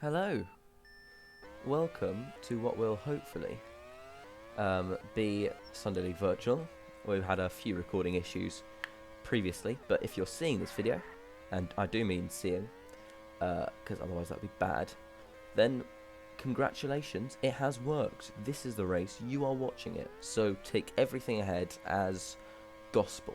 Hello, welcome to what will hopefully be Sunday League Virtual. We've had a few recording issues previously, but if you're seeing this video, and I do mean seeing, because otherwise that would be bad, then congratulations, it has worked. This is the race, you are watching it, so take everything ahead as gospel.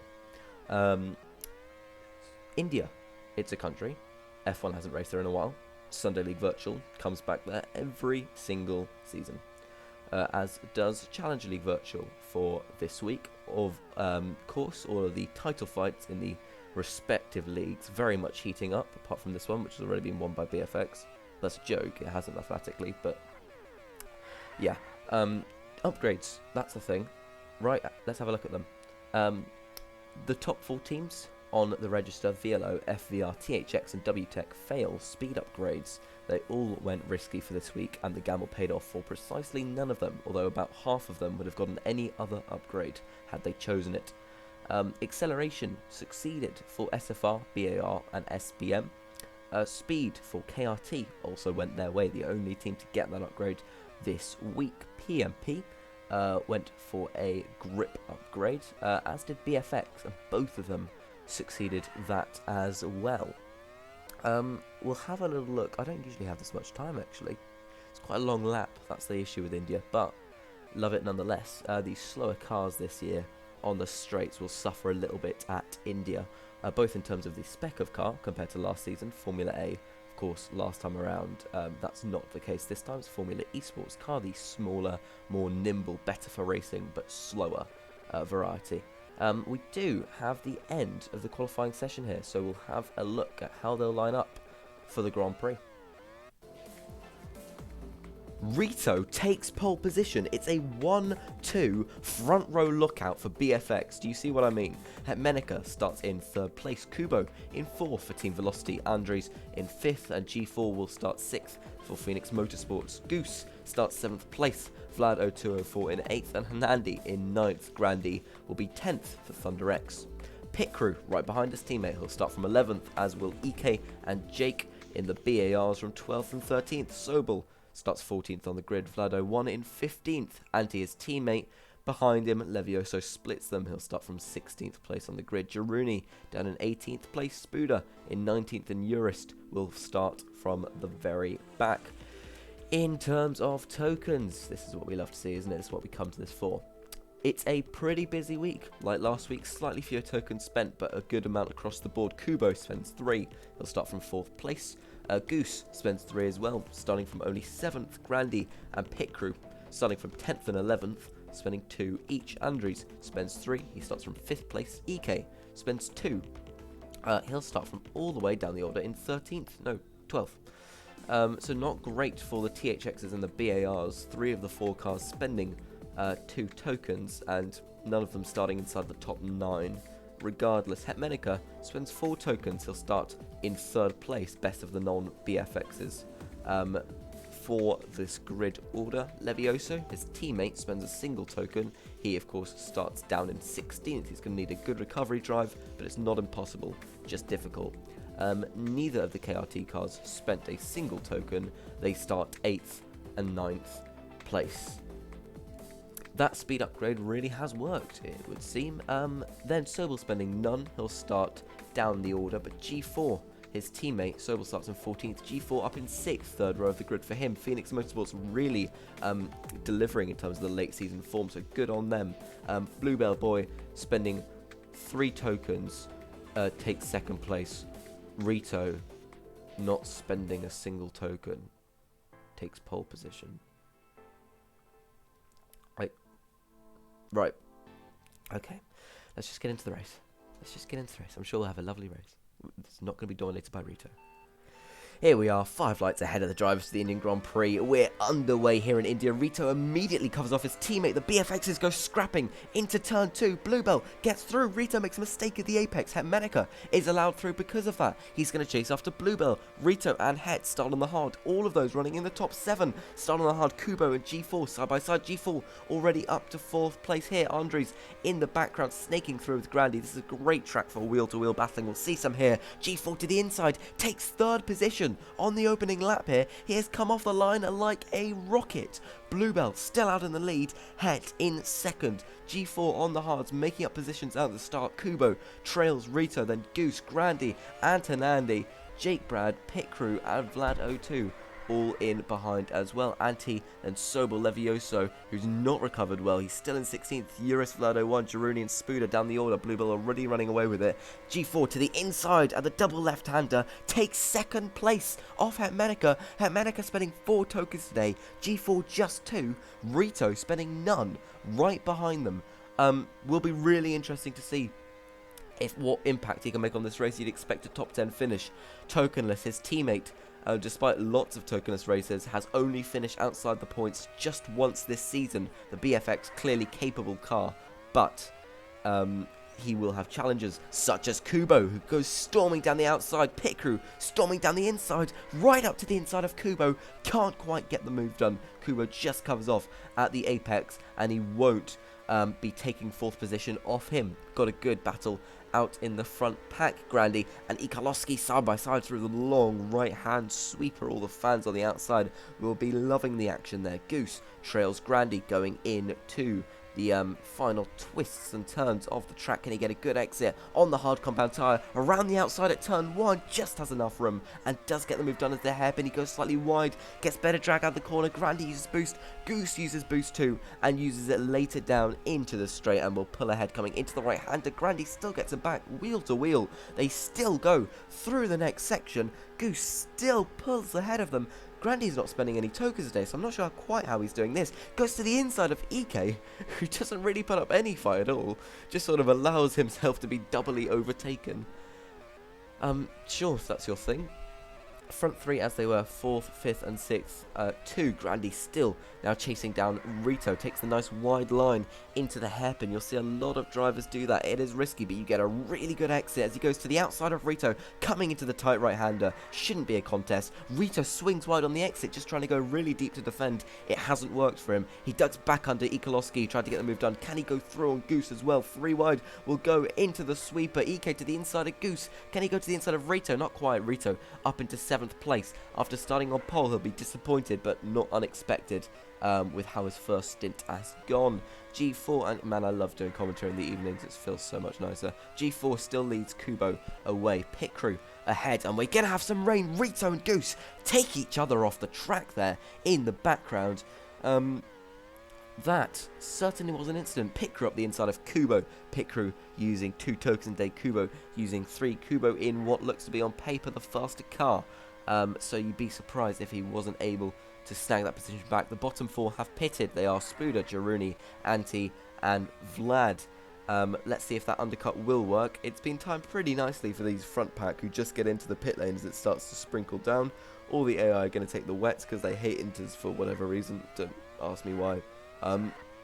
India, it's a country. F1 hasn't raced there in a while. Sunday League Virtual comes back there every single season, as does Challenger League Virtual for this week. Of course, all of the title fights in the respective leagues very much heating up, apart from this one, which has already been won by BFX. That's a joke, it hasn't mathematically, but yeah. Upgrades, that's the thing. Right, let's have a look at them. The top 4 teams on the register, VLO, FVR, THX and WTech, fail speed upgrades. They all went risky for this week, and the gamble paid off for precisely none of them, although about half of them would have gotten any other upgrade had they chosen it. Acceleration succeeded for SFR, BAR and SBM. Speed for KRT also went their way, the only team to get that upgrade this week. PMP went for a grip upgrade, as did BFX, and both of them succeeded that as well. We'll have a little look. I don't usually have this much time, actually. It's quite a long lap, that's the issue with India, but love it nonetheless. These slower cars this year on the straights will suffer a little bit at India, both in terms of the spec of car compared to last season. Formula A, of course, last time around, that's not the case this time. It's Formula Esports car, the smaller, more nimble, better for racing, but slower variety. We do have the end of the qualifying session here, so we'll have a look at how they'll line up for the Grand Prix. Rito takes pole position. It's a 1-2 front row lookout for BFX. Do you see what I mean? Hetmenica starts in 3rd place. Kubo in 4th for Team Velocity. Andres in 5th, and G4 will start 6th for Phoenix Motorsports. Goose starts 7th place. Vlad 0204 in 8th, and Hanandi in 9th. Grandy will be 10th for Thunder X. Pit crew right behind his teammate. He'll start from 11th, as will EK and Jake in the BARs from 12th and 13th. Sobel starts 14th on the grid. Vlado 1 in 15th. Anti his teammate. Behind him, Levioso splits them. He'll start from 16th place on the grid. Jaruni down in 18th place. Spuda in 19th, and Urist will start from the very back. In terms of tokens, this is what we love to see, isn't it? This is what we come to this for. It's a pretty busy week. Like last week, slightly fewer tokens spent, but a good amount across the board. Kubo spends 3. He'll start from 4th place. Goose spends 3 as well, starting from only 7th. Grandy and Pit Crew starting from 10th and 11th, spending 2 each. Andres spends 3. He starts from 5th place. EK spends 2. He'll start from all the way down the order in 12th. So not great for the THXs and the BARs. 3 of the 4 cars spending 2 tokens, and none of them starting inside the top 9. Regardless, Hetmenica spends 4 tokens. He'll start in 3rd place, best of the non-BFXs. For this grid order, Levioso, his teammate, spends a single token. He, of course, starts down in 16th. He's going to need a good recovery drive, but it's not impossible, just difficult. Neither of the KRT cars spent a single token. They start 8th and 9th place. That speed upgrade really has worked, it would seem. Then Sobel spending none. He'll start down the order, but G4, his teammate, Sobel starts in 14th. G4 up in 6th, 3rd row of the grid for him. Phoenix Motorsports really delivering in terms of the late season form, so good on them. Bluebell Boy spending 3 tokens, takes 2nd place. Rito, not spending a single token, takes pole position. Right. Okay. Let's just get into the race. I'm sure we'll have a lovely race. It's not going to be dominated by Rito. Here we are, 5 lights ahead of the drivers to the Indian Grand Prix. We're underway here in India. Rito immediately covers off his teammate. The BFXs go scrapping into turn 2. Bluebell gets through. Rito makes a mistake at the apex. Hetmenica is allowed through because of that. He's going to chase after Bluebell. Rito and Het start on the hard. All of those running in the top 7. Start on the hard. Kubo and G4 side by side. G4 already up to 4th place here. Andres in the background snaking through with Grandy. This is a great track for wheel-to-wheel battling. We'll see some here. G4 to the inside. Takes 3rd position. position on the opening lap here. He has come off the line like a rocket. Bluebell still out in the lead. Het in second. G4 on the hards, making up positions out at the start. Kubo trails Rito, then Goose, Grandy, Antonandi, Jake Brad, Pit Crew, and Vlad 02 all in behind as well. Anti and Sobel Levioso, who's not recovered well. He's still in 16th. Eurus, Vlad 01, Jaruni and Spuda down the order. Bluebell already running away with it. G4 to the inside at the double left-hander takes second place off Hetmenica. Hetmenica spending 4 tokens today. G4 just 2. Rito spending none right behind them. Will be really interesting to see what impact he can make on this race. You'd expect a top 10 finish. Tokenless, his teammate, despite lots of tokenless races, has only finished outside the points just once this season. The BFX clearly capable car, but he will have challenges such as Kubo, who goes storming down the outside. Pit Crew storming down the inside, right up to the inside of Kubo. Can't quite get the move done. Kubo just covers off at the apex, and he won't be taking 4th position off him. Got a good battle out in the front pack. Grandy and Ikalowski side by side through the long right hand sweeper. All the fans on the outside will be loving the action there. Goose trails Grandy going into the final twists and turns of the track. Can he get a good exit on the hard compound tyre around the outside at turn 1? Just has enough room and does get the move done as the hairpin. He goes slightly wide, gets better drag out the corner. Grandy uses boost, Goose uses boost too, and uses it later down into the straight and will pull ahead coming into the right hander. Grandy still gets him back wheel to wheel. They still go through the next section. Goose still pulls ahead of them. Grandy's not spending any tokens today, so I'm not sure quite how he's doing this. Goes to the inside of EK, who doesn't really put up any fight at all. Just sort of allows himself to be doubly overtaken. Sure, if that's your thing. Front 3 as they were, 4th, 5th and 6th. 2, Grandy still now chasing down Rito. Takes the nice wide line into the hairpin. You'll see a lot of drivers do that. It is risky, but you get a really good exit as he goes to the outside of Rito, coming into the tight right-hander. Shouldn't be a contest. Rito swings wide on the exit, just trying to go really deep to defend. It hasn't worked for him. He ducks back under Ikalowski, tried to get the move done. Can he go through on Goose as well? 3 wide will go into the sweeper. EK to the inside of Goose. Can he go to the inside of Rito? Not quite. Rito up into 7th place. After starting on pole, he'll be disappointed, but not unexpected with how his first stint has gone. G4, and man, I love doing commentary in the evenings. It feels so much nicer. G4 still leads Kubo away. Pit Crew ahead, and we're going to have some rain. Rito and Goose take each other off the track there in the background. That certainly was an incident. Pit Crew up the inside of Kubo. Pit Crew using 2 tokens a day. Kubo using 3. Kubo in what looks to be on paper the faster car. So you'd be surprised if he wasn't able to snag that position back. The bottom 4 have pitted. They are Spuda, Jaruni, Anti, and Vlad. Let's see if that undercut will work. It's been timed pretty nicely for these front pack who just get into the pit lane as it starts to sprinkle down. All the AI are going to take the wets because they hate inters for whatever reason. Don't ask me why.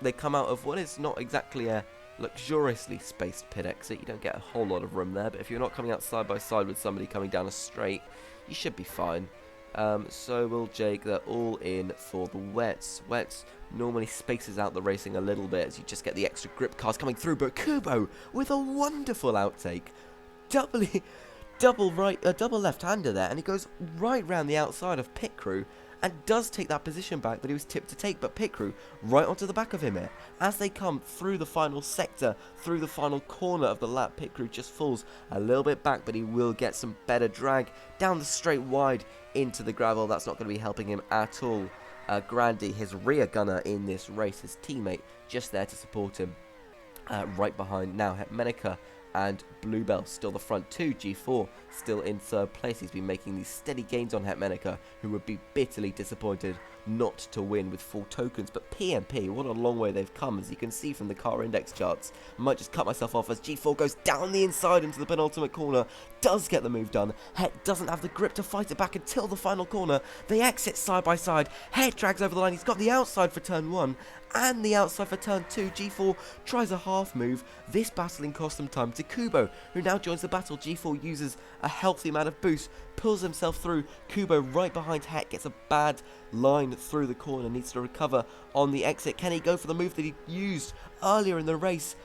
They come out of what is not exactly a luxuriously spaced pit exit. You don't get a whole lot of room there, but if you're not coming out side by side with somebody coming down a straight, you should be fine. So will Jake. They're all in for the wets. Wets normally spaces out the racing a little bit as you just get the extra grip cars coming through, but Kubo with a wonderful outtake. Double left-hander there, and he goes right round the outside of Pit Crew and does take that position back that he was tipped to take, but Pit Crew right onto the back of him here. As they come through the final sector, through the final corner of the lap, Pit Crew just falls a little bit back, but he will get some better drag down the straight wide into the gravel. That's not going to be helping him at all. Grandy, his rear gunner in this race, his teammate, just there to support him. Right behind now, Hetmenica and Bluebell still the front 2. G4 still in 3rd place. He's been making these steady gains on Hetmenica, who would be bitterly disappointed not to win with 4 tokens. But PMP, what a long way they've come, as you can see from the car index charts. I might just cut myself off as G4 goes down the inside into the penultimate corner. Does get the move done. Het doesn't have the grip to fight it back until the final corner. They exit side by side. Het drags over the line. He's got the outside for turn 1 and the outside for turn 2. G4 tries a half move. This battling costs them time to Kubo, who now joins the battle. G4 uses a healthy amount of boost, pulls himself through. Kubo right behind Het, gets a bad line through the corner, needs to recover on the exit. Can he go for the move that he used earlier in the race?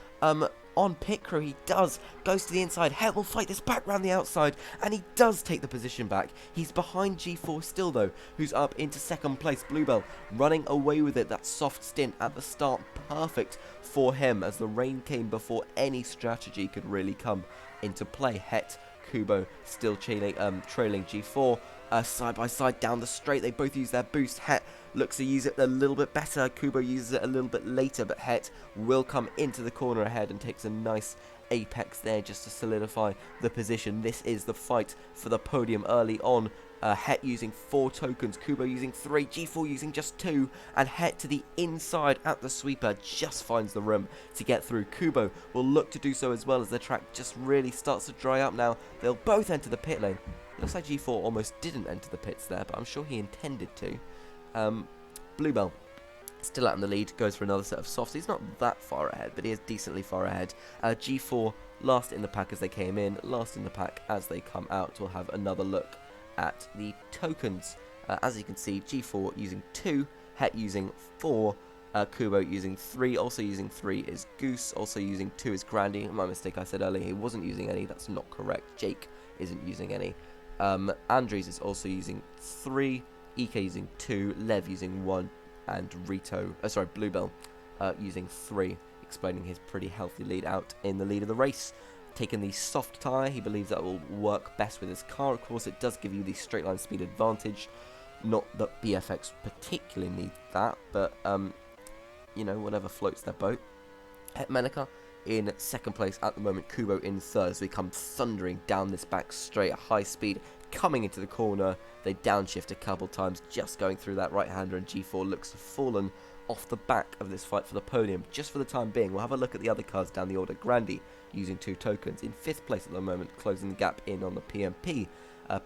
on pit crew. He does, goes to the inside. Het will fight this back round the outside, and he does take the position back. He's behind G4 still though, who's up into second place. Bluebell running away with it. That soft stint at the start, perfect for him, as the rain came before any strategy could really come into play. Het, Kubo still trailing G4 side by side down the straight. They both use their boost. Het looks to use it a little bit better. Kubo uses it a little bit later, but Het will come into the corner ahead and takes a nice apex there just to solidify the position. This is the fight for the podium early on. Het using 4 tokens, Kubo using 3, G4 using just 2, and Het to the inside at the sweeper just finds the room to get through. Kubo will look to do so as well, as the track just really starts to dry up now. They'll both enter the pit lane. Looks like G4 almost didn't enter the pits there, but I'm sure he intended to. Bluebell still out in the lead, goes for another set of softs. He's not that far ahead, but he is decently far ahead. G4 last in the pack as they came in, last in the pack as they come out. We'll have another look at the tokens. As you can see, G4 using 2, Het using 4, Kubo using 3, also using 3 is Goose, also using 2 is Grandy. My mistake, I said earlier he wasn't using any, that's not correct. Jake isn't using any. Andres is also using 3, EK using 2, Lev using 1, and Bluebell using 3, explaining his pretty healthy lead out in the lead of the race. Taking the soft tyre, he believes that will work best with his car. Of course, it does give you the straight line speed advantage. Not that BFX particularly need that, but you know, whatever floats their boat. Het in second place at the moment, Kubo in third, as we come thundering down this back straight at high speed, coming into the corner. They downshift a couple times, just going through that right-hander, and G4 looks to have fallen off the back of this fight for the podium. Just for the time being, we'll have a look at the other cars down the order. Grandy using 2 tokens in 5th place at the moment, closing the gap in on the PMP.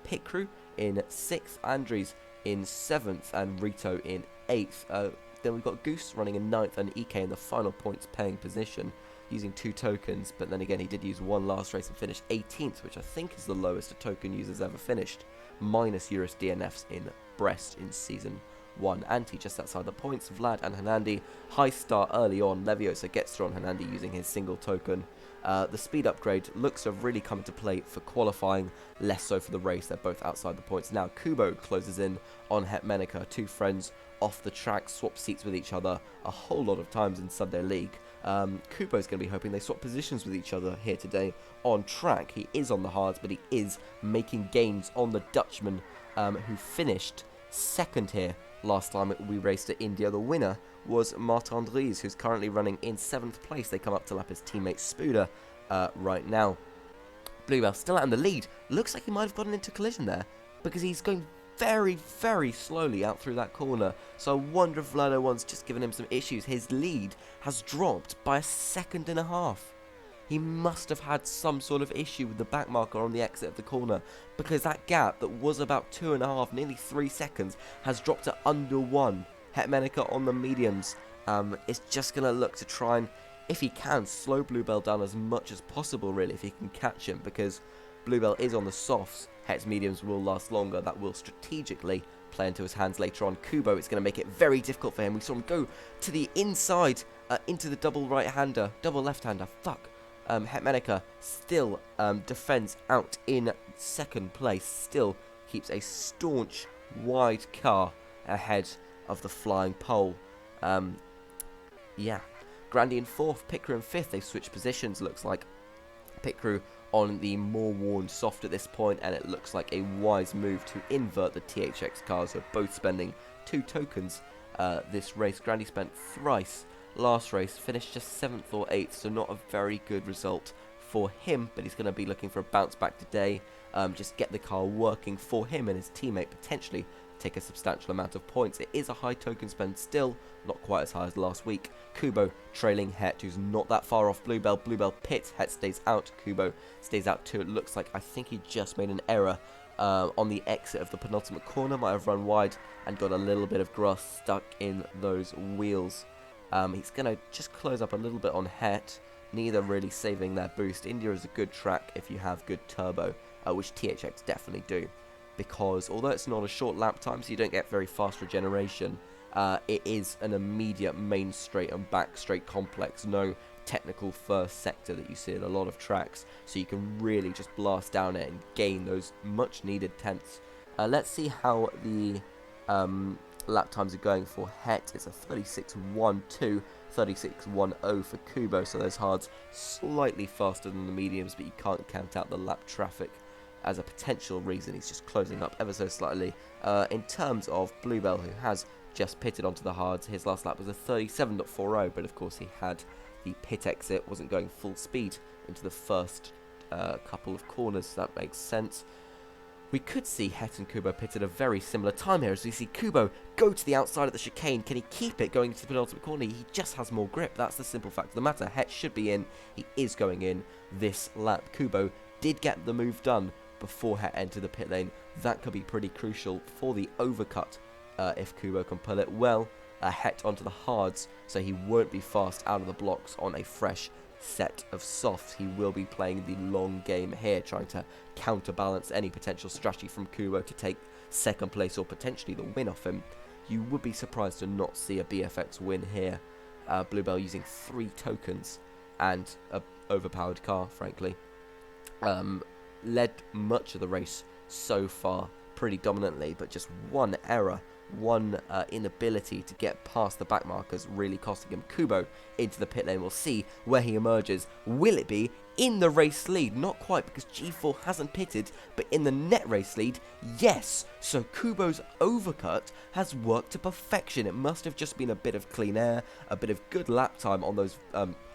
Pit Crew in 6th, Andres in 7th, and Rito in 8th. Then we've got Goose running in 9th, and EK in the final points paying position, using 2 tokens, but then again he did use 1 last race and finished 18th, which I think is the lowest a token user's ever finished, minus Eurus DNFs in Brest in Season 1. Anti just outside the points, Vlad and Hanandi, high start early on. Leviosa gets through on Hanandi using his single token. The speed upgrade looks to have really come into play for qualifying, less so for the race. They're both outside the points. Now Kubo closes in on Het, 2 friends off the track, swap seats with each other a whole lot of times in Sunday League. Kubo's going to be hoping they swap positions with each other here today on track. He is on the hards, but he is making gains on the Dutchman, who finished second here last time we raced at India. The winner was Martin Andries, who's currently running in 7th place. They come up to lap his teammate Spuda right now. Bluebell still out in the lead. Looks like he might have gotten into collision there, because he's going very, very slowly out through that corner. So I wonder if Vlado one's just given him some issues. His lead has dropped by 1.5 seconds. He must have had some sort of issue with the back marker on the exit of the corner, because that gap that was about 2.5, nearly 3 seconds, has dropped to under 1. Het on the mediums is just going to look to try and, if he can, slow Bluebell down as much as possible, really, if he can catch him, because Bluebell is on the softs. Het's mediums will last longer. That will strategically play into his hands later on. Kubo, it's going to make it very difficult for him. We saw him go to the inside into the double right-hander, double left-hander. Fuck. Het still defends out in 2nd place. Still keeps a staunch, wide car ahead of the flying pole. Yeah. Grandy in 4th, Pit Crew in 5th. They've switched positions, looks like. Pit Crew on the more worn soft at this point, and it looks like a wise move to invert the THX cars, who are both spending 2 tokens this race. Grandy spent thrice last race, finished just 7th or 8th, so not a very good result for him, but he's going to be looking for a bounce back today, just get the car working for him and his teammate, potentially take a substantial amount of points. It is a high token spend still, not quite as high as last week. Kubo trailing Het, who's not that far off Bluebell. Bluebell pits, Het stays out, Kubo stays out too. It looks like, I think he just made an error on the exit of the penultimate corner, might have run wide and got a little bit of grass stuck in those wheels. He's going to just close up a little bit on Het, neither really saving their boost. India is a good track if you have good turbo, which THX definitely do, because although it's not a short lap time, so you don't get very fast regeneration, it is an immediate main straight and back straight complex. No technical first sector that you see at a lot of tracks, so you can really just blast down it and gain those much needed tenths. Let's see how the lap times are going for Het. It's a 36.12, 36.10 for Kubo, so those hards slightly faster than the mediums, but you can't count out the lap traffic as a potential reason. He's just closing up ever so slightly. In terms of Bluebell, who has just pitted onto the hards, his last lap was a 37.40, but of course he had the pit exit, wasn't going full speed into the first couple of corners, so that makes sense. We could see Het and Kubo pit at a very similar time here, as we see Kubo go to the outside of the chicane. Can he keep it going into the penultimate corner? He just has more grip. That's the simple fact of the matter. Het should be in. He is going in this lap. Kubo did get the move done before Het entered the pit lane. That could be pretty crucial for the overcut if Kubo can pull it well. Het onto the hards, so he won't be fast out of the blocks on a fresh set of softs. He will be playing the long game here, trying to counterbalance any potential strategy from Kubo to take second place or potentially the win off him. You would be surprised to not see a BFX win here. Bluebell using 3 tokens and an overpowered car, frankly. Led much of the race so far pretty dominantly, but just one error, one inability to get past the back markers really costing him. Kubo into the pit lane. We'll see where he emerges. Will it be in the race lead? Not quite, because G4 hasn't pitted, but in the net race lead, yes. So Kubo's overcut has worked to perfection. It must have just been a bit of clean air, a bit of good lap time on those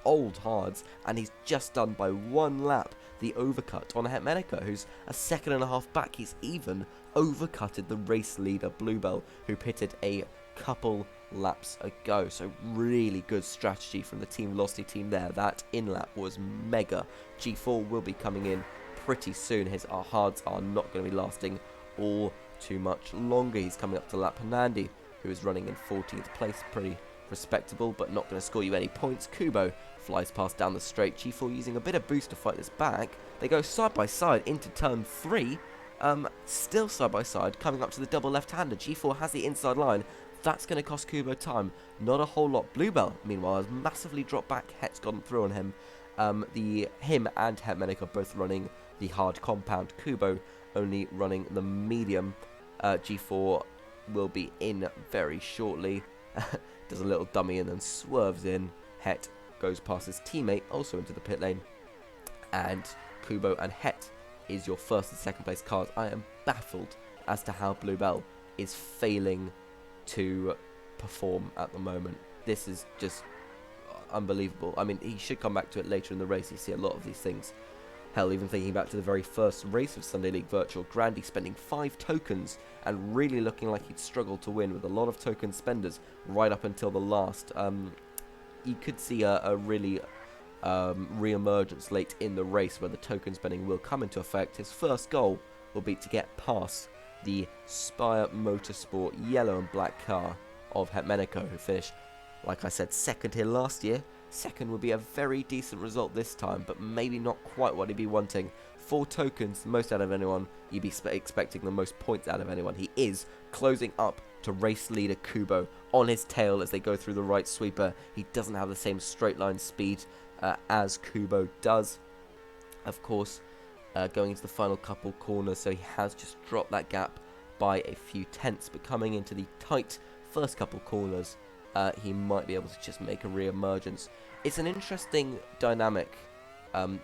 old hards, and he's just done by 1 lap the overcut on Het, who's a second and a half back. He's even overcutted the race leader Bluebell, who pitted a couple laps ago. So really good strategy from the Team Velocity team there. That in-lap was mega. G4 will be coming in pretty soon. His hards are not going to be lasting all too much longer. He's coming up to lap Hernandi, who is running in 14th place. Pretty respectable, but not going to score you any points. Kubo flies past down the straight. G4 using a bit of boost to fight this back. They go side by side into turn 3. Still side by side, coming up to the double left-hander. G4 has the inside line. That's going to cost Kubo time. Not a whole lot. Bluebell, meanwhile, has massively dropped back. Het's gone through on him. Him and Het are both running the hard compound. Kubo only running the medium. G4 will be in very shortly. Does a little dummy and then swerves in. Het goes past his teammate, also into the pit lane. And Kubo and Het is your first and second place cars. I am baffled as to how Bluebell is failing to perform at the moment. This is just unbelievable. I mean, he should come back to it later in the race. You see a lot of these things. Hell, even thinking back to the very first race of Sunday League Virtual, Grandy spending 5 tokens and really looking like he'd struggled to win with a lot of token spenders right up until the last. You could see a really re-emergence late in the race where the token spending will come into effect. His first goal will be to get past the Spire Motorsport yellow and black car of Het, who finished, like I said, second here last year. Second would be a very decent result this time, but maybe not quite what he'd be wanting. 4 tokens, the most out of anyone. You'd be expecting the most points out of anyone. He is closing up to race leader Kubo on his tail as they go through the right sweeper. He doesn't have the same straight line speed as Kubo does. Of course, going into the final couple corners, so he has just dropped that gap by a few tenths, but coming into the tight first couple corners, he might be able to just make a re-emergence. It's an interesting dynamic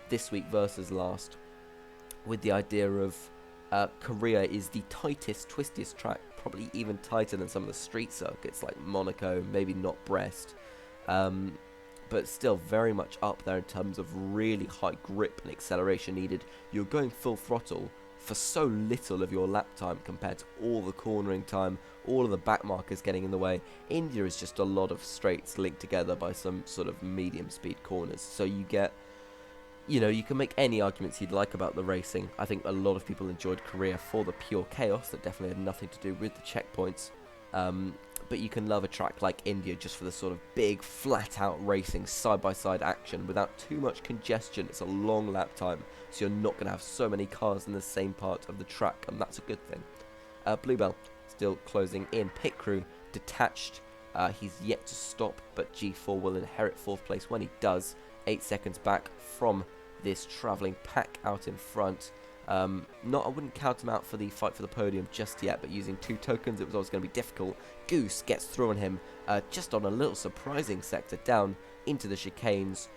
this week versus last, with the idea of Korea is the tightest, twistiest track, probably even tighter than some of the street circuits like Monaco, maybe not Brest, but still very much up there in terms of really high grip and acceleration needed. You're going full throttle for so little of your lap time compared to all the cornering time, all of the back markers getting in the way. India is just a lot of straights linked together by some sort of medium speed corners. So you get, you can make any arguments you'd like about the racing. I think a lot of people enjoyed Korea for the pure chaos that definitely had nothing to do with the checkpoints. But you can love a track like India just for the sort of big, flat-out racing, side-by-side action without too much congestion. It's a long lap time, so you're not going to have so many cars in the same part of the track, and that's a good thing. Bluebell still closing in. Pit crew detached. He's yet to stop, but G4 will inherit 4th place when he does. 8 seconds back from this travelling pack out in front. I wouldn't count him out for the fight for the podium just yet, but using 2 tokens, it was always going to be difficult. Goose gets through on him, just on a little surprising sector down into the chicanes.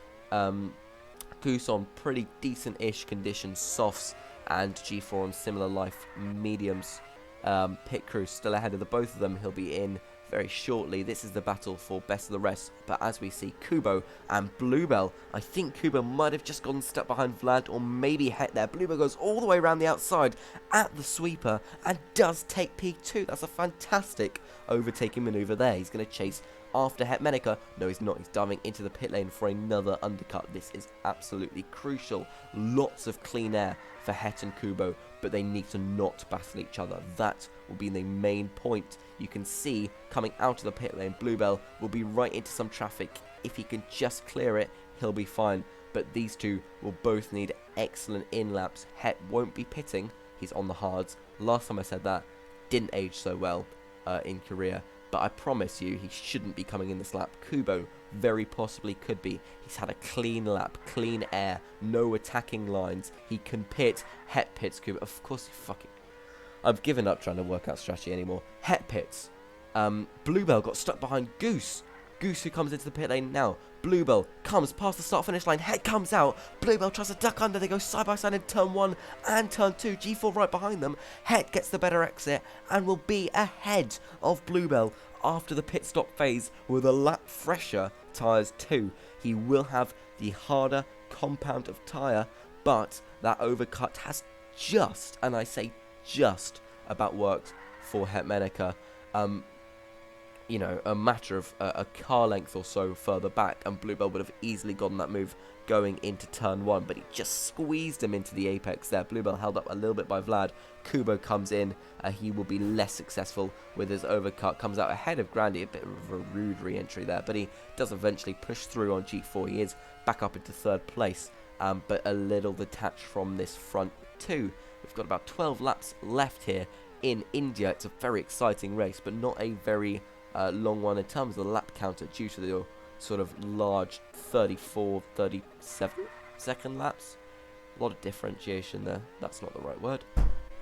Goose on pretty decent-ish conditions, softs, and G4 on similar life mediums. Pit Crew still ahead of the both of them. He'll be in very shortly. This is the battle for best of the rest, but as we see Kubo and Bluebell, I think Kubo might have just gotten stuck behind Vlad, or maybe Het there. Bluebell goes all the way around the outside at the sweeper and does take P2. That's a fantastic overtaking maneuver there. He's going to chase after Het Menica. No, he's not. He's diving into the pit lane for another undercut. This is absolutely crucial. Lots of clean air for Het and Kubo, but they need to not battle each other. That will be the main point. You can see coming out of the pit lane, Bluebell will be right into some traffic. If he can just clear it, he'll be fine. But these two will both need excellent in-laps. Het won't be pitting. He's on the hards. Last time I said that, didn't age so well in Korea. But I promise you, he shouldn't be coming in this lap. Kubo very possibly could be. He's had a clean lap, clean air, no attacking lines. He can pit. Het pits Kubo. Of course he fucking... I've given up trying to work out strategy anymore. Het pits. Bluebell got stuck behind Goose. Goose who comes into the pit lane now. Bluebell comes past the start-finish line. Het comes out. Bluebell tries to duck under. They go side by side in turn 1 and turn 2. G4 right behind them. Het gets the better exit and will be ahead of Bluebell after the pit stop phase with a lap fresher tyres too. He will have the harder compound of tyre, but that overcut has just, and I say just, about worked for Het Menica. You know, a matter of a car length or so further back, and Bluebell would have easily gotten that move going into turn 1, but he just squeezed him into the apex there. Bluebell held up a little bit by Vlad. Kubo comes in. He will be less successful with his overcut. Comes out ahead of Grandy. A bit of a rude re-entry there, but he does eventually push through on G4. He is back up into 3rd place, but a little detached from this front 2. We've got about 12 laps left here in India. It's a very exciting race, but not a very long one in terms of the lap counter due to the sort of large 34, 37 second laps. A lot of differentiation there. That's not the right word.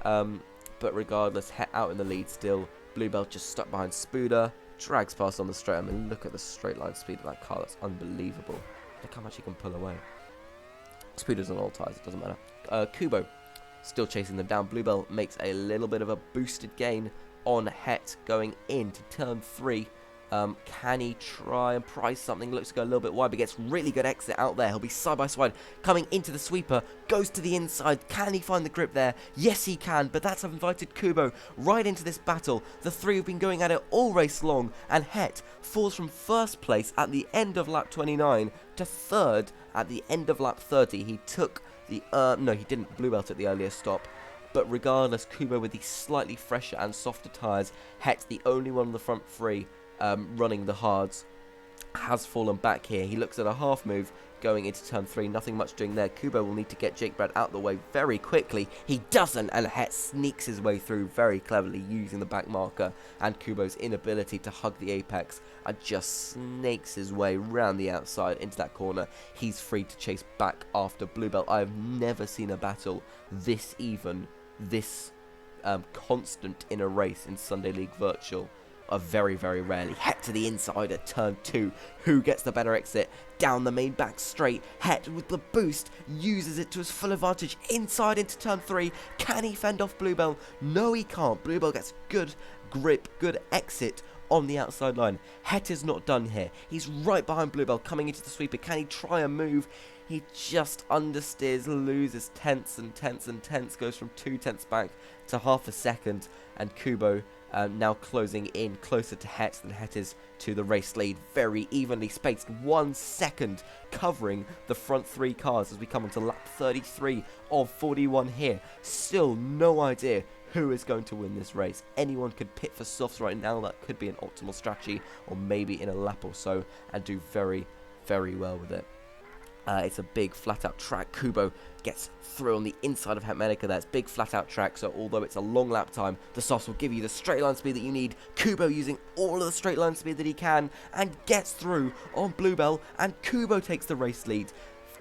But regardless, Het out in the lead still. Bluebell just stuck behind Spooder. Drags past on the straight. I mean, look at the straight line speed of that car. That's unbelievable. Look how much he can pull away. Spooder's on all tyres. It doesn't matter. Kubo still chasing them down. Bluebell makes a little bit of a boosted gain on Het going into turn 3. Can he try and price something? Looks to go a little bit wide, but gets really good exit out there. He'll be side by side coming into the sweeper. Goes to the inside. Can he find the grip there? Yes, he can, but that's invited Kubo right into this battle. The three have been going at it all race long, and Het falls from 1st place at the end of lap 29 to 3rd at the end of lap 30. He took the... no, he didn't. Bluebell took the earlier stop. But regardless, Kubo with the slightly fresher and softer tyres. Het, the only one on the front 3 running the hards, has fallen back here. He looks at a half move going into turn 3. Nothing much doing there. Kubo will need to get Jake Brad out the way very quickly. He doesn't, and Het sneaks his way through very cleverly using the back marker and Kubo's inability to hug the apex, and just snakes his way round the outside into that corner. He's free to chase back after Bluebell. I have never seen a battle this even, this constant in a race in Sunday League Virtual. Very, very rarely. Het to the inside at turn 2. Who gets the better exit? Down the main back straight. Het with the boost uses it to his full advantage inside into turn 3. Can he fend off Bluebell? No, he can't. Bluebell gets good grip, good exit on the outside line. Het is not done here. He's right behind Bluebell coming into the sweeper. Can he try and move? He just understeers, loses tenths and tenths and tenths, goes from 2 tenths back to half a second, and Kubo now closing in closer to Het than Het is to the race lead. Very evenly spaced, 1 second covering the front 3 cars as we come onto lap 33 of 41 here. Still no idea who is going to win this race. Anyone could pit for softs right now. That could be an optimal strategy, or maybe in a lap or so, and do very, very well with it. It's a big flat out track. Kubo gets through on the inside of Hetmanica there. It's big flat out track, so although it's a long lap time, the softs will give you the straight line speed that you need. Kubo using all of the straight line speed that he can and gets through on Bluebell, and Kubo takes the race lead.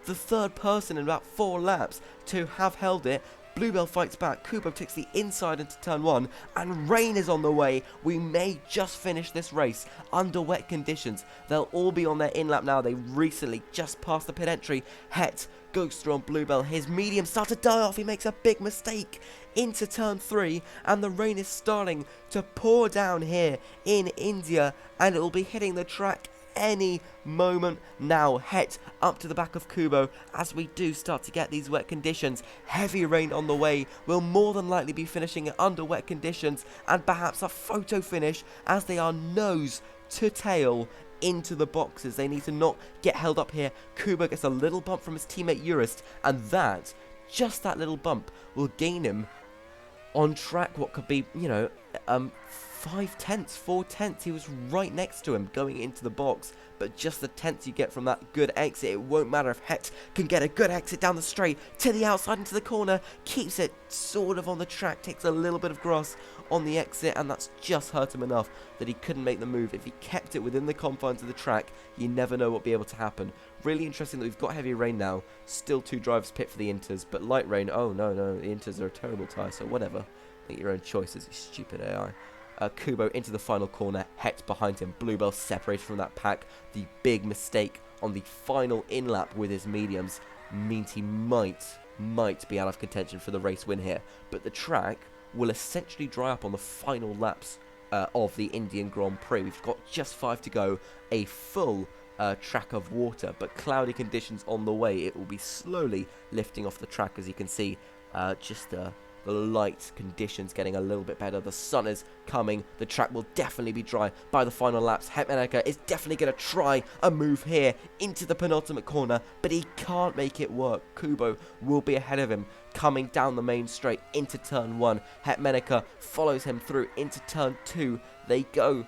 The third person in about 4 laps to have held it. Bluebell fights back, Kubo takes the inside into turn 1, and rain is on the way. We may just finish this race under wet conditions. They'll all be on their in-lap now. They recently just passed the pit entry. Het goes through on Bluebell. His medium starts to die off. He makes a big mistake into turn 3, and the rain is starting to pour down here in India, and it will be hitting the track any moment now. Het up to the back of Kubo as we do start to get these wet conditions. Heavy rain on the way. We'll more than likely be finishing it under wet conditions, and perhaps a photo finish as they are nose to tail into the boxes. They need to not get held up here. Kubo gets a little bump from his teammate Urist, and that, just that little bump, will gain him on track what could be, 4 tenths. He was right next to him going into the box, but just the tenths you get from that good exit, it won't matter if Het can get a good exit down the straight to the outside into the corner, keeps it sort of on the track, takes a little bit of grass on the exit, and that's just hurt him enough that he couldn't make the move. If he kept it within the confines of the track, you never know what would be able to happen. Really interesting that we've got heavy rain now. Still 2 drivers pit for the Inters, but light rain, oh no, the Inters are a terrible tyre, so whatever. Make your own choices, you stupid AI. Kubo into the final corner, Het behind him, Bluebell separated from that pack. The big mistake on the final in-lap with his mediums means he might be out of contention for the race win here. But the track will essentially dry up on the final laps of the Indian Grand Prix. We've got just 5 to go, a full track of water, but cloudy conditions on the way. It will be slowly lifting off the track, as you can see. The light conditions getting a little bit better. The sun is coming. The track will definitely be dry by the final laps. Hetmanica is definitely going to try a move here into the penultimate corner, but he can't make it work. Kubo will be ahead of him coming down the main straight into turn 1. Hetmanica follows him through into turn 2. They go.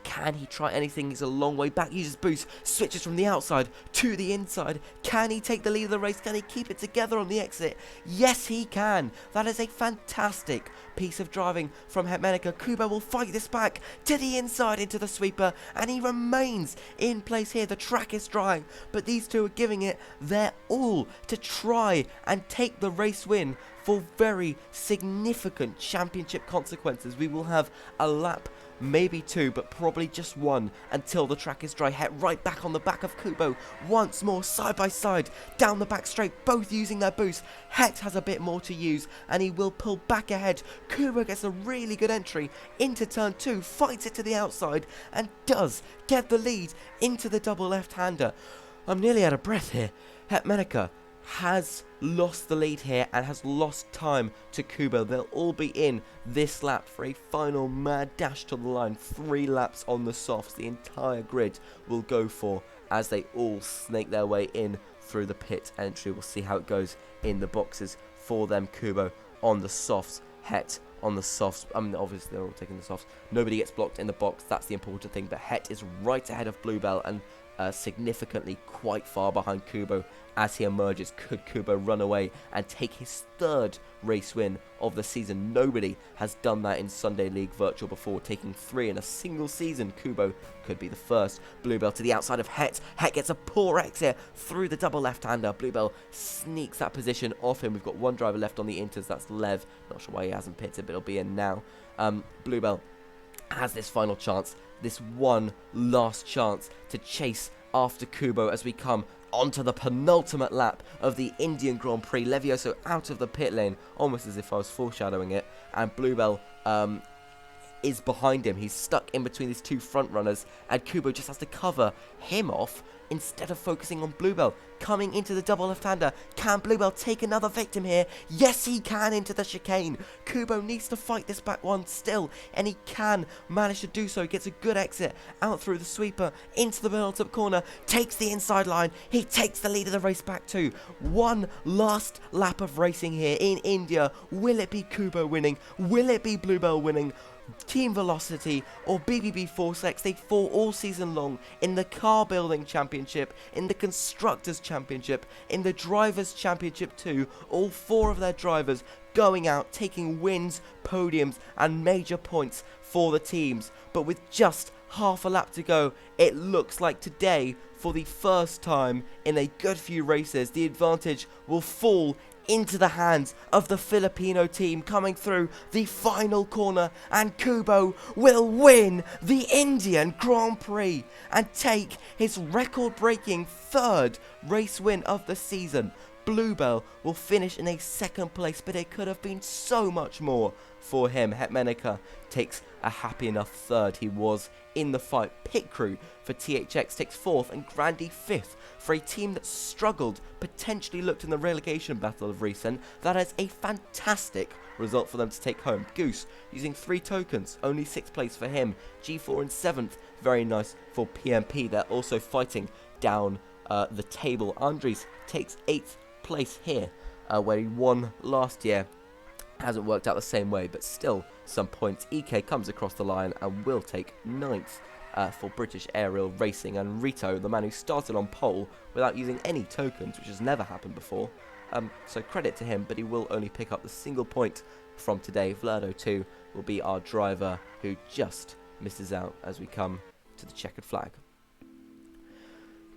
Can he try anything? He's a long way back. Uses boost, switches from the outside to the inside. Can he take the lead of the race? Can he keep it together on the exit? Yes, he can. That is a fantastic piece of driving from Hetmanica. Kubo will fight this back to the inside into the sweeper, and he remains in place here. The track is drying, but these two are giving it their all to try and take the race win for very significant championship consequences. We will have a lap, maybe 2, but probably just 1 until the track is dry. Het right back on the back of Kubo once more, side by side down the back straight, both using their boost. Het has a bit more to use, and he will pull back ahead. Kubo gets a really good entry into turn 2, fights it to the outside, and does get the lead into the double left-hander. I'm nearly out of breath here. Hetmanica has lost the lead here and has lost time to Kubo. They'll all be in this lap for a final mad dash to the line. 3 laps on the softs. The entire grid will go for as they all snake their way in through the pit entry. We'll see how it goes in the boxes for them. Kubo on the softs, Het on the softs. I mean, obviously they're all taking the softs. Nobody gets blocked in the box. That's the important thing. But Het is right ahead of Bluebell and significantly quite far behind Kubo as he emerges. Could Kubo run away and take his 3rd race win of the season? Nobody has done that in Sunday League Virtual before, taking 3 in a single season. Kubo could be the first. Bluebell to the outside of Het. Het gets a poor exit through the double left-hander. Bluebell sneaks that position off him. We've got 1 driver left on the Inters. That's Lev. Not sure why he hasn't pitted, but it'll be in now. Bluebell has this final chance, this one last chance to chase after Kubo as we come onto the penultimate lap of the Indian Grand Prix. Levioso out of the pit lane, almost as if I was foreshadowing it, and Bluebell is behind him. He's stuck in between these 2 front runners, and Kubo just has to cover him off instead of focusing on Bluebell. Coming into the double left-hander. Can Bluebell take another victim here? Yes, he can, into the chicane. Kubo needs to fight this back one still, and he can manage to do so. He gets a good exit out through the sweeper into the penultimate corner, takes the inside line. He takes the lead of the race back too. 1 last lap of racing here in India. Will it be Kubo winning? Will it be Bluebell winning? Team Velocity or BBB Forcex, they fought all season long in the Car Building Championship, in the Constructors Championship, in the Drivers Championship too. All 4 of their drivers going out, taking wins, podiums and major points for the teams. But with just half a lap to go, it looks like today, for the first time in a good few races, the advantage will fall into the hands of the Filipino team coming through the final corner, and Kubo will win the Indian Grand Prix and take his record-breaking 3rd race win of the season. Bluebell will finish in a 2nd place, but it could have been so much more for him. Hetmenica takes a happy enough 3rd. He was in the fight. Pit Crew for THX takes 4th and Grandy 5th for a team that struggled, potentially looked in the relegation battle of recent. That is a fantastic result for them to take home. Goose using 3 tokens, only 6th place for him. G4 in 7th, very nice for PMP. They're also fighting down the table. Andres takes 8th place here, where he won last year. Hasn't worked out the same way, but still some points. EK comes across the line and will take 9th for British Aerial Racing. And Rito, the man who started on pole without using any tokens, which has never happened before. So credit to him, but he will only pick up the single point from today. Vlado 2 will be our driver who just misses out as we come to the checkered flag.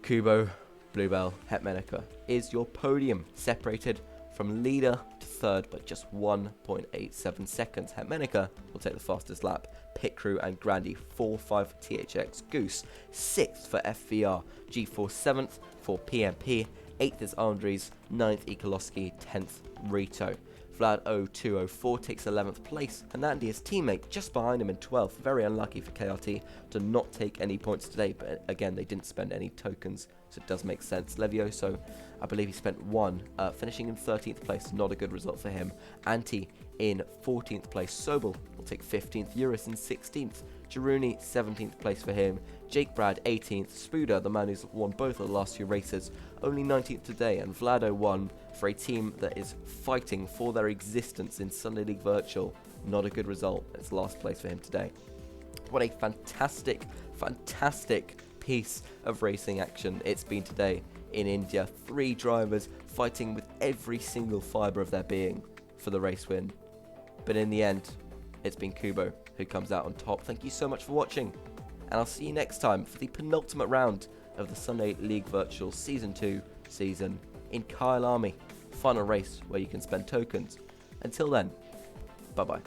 Kubo, Bluebell, Hetmenica is your podium, separated from leader to 3rd by just 1.87 seconds. Hetmenica will take the fastest lap. Pit Crew and Grandy 4-5 for THX. Goose 6th for FVR. G4 7th for PMP. 8th is Andres. 9th Ikolowski. 10th Rito. Vlad 0204 takes 11th place. Hernandi, his teammate, just behind him in 12th. Very unlucky for KRT to not take any points today, but again, they didn't spend any tokens, so it does make sense. Levioso, I believe he spent 1, finishing in 13th place. Not a good result for him. Anti in 14th place. Sobel will take 15th. Eurus in 16th. Jaruni 17th place for him. Jake Brad 18th. Spuda, the man who's won both of the last 2 races, only 19th today. And Vlado 1 for a team that is fighting for their existence in Sunday League Virtual. Not a good result. It's last place for him today. What a fantastic, fantastic piece of racing action it's been today in India. 3 drivers fighting with every single fibre of their being for the race win. But in the end, it's been Kubo who comes out on top. Thank you so much for watching, and I'll see you next time for the penultimate round of the Sunday League Virtual Season 2 season in Kyle Army. Final race where you can spend tokens. Until then, bye-bye.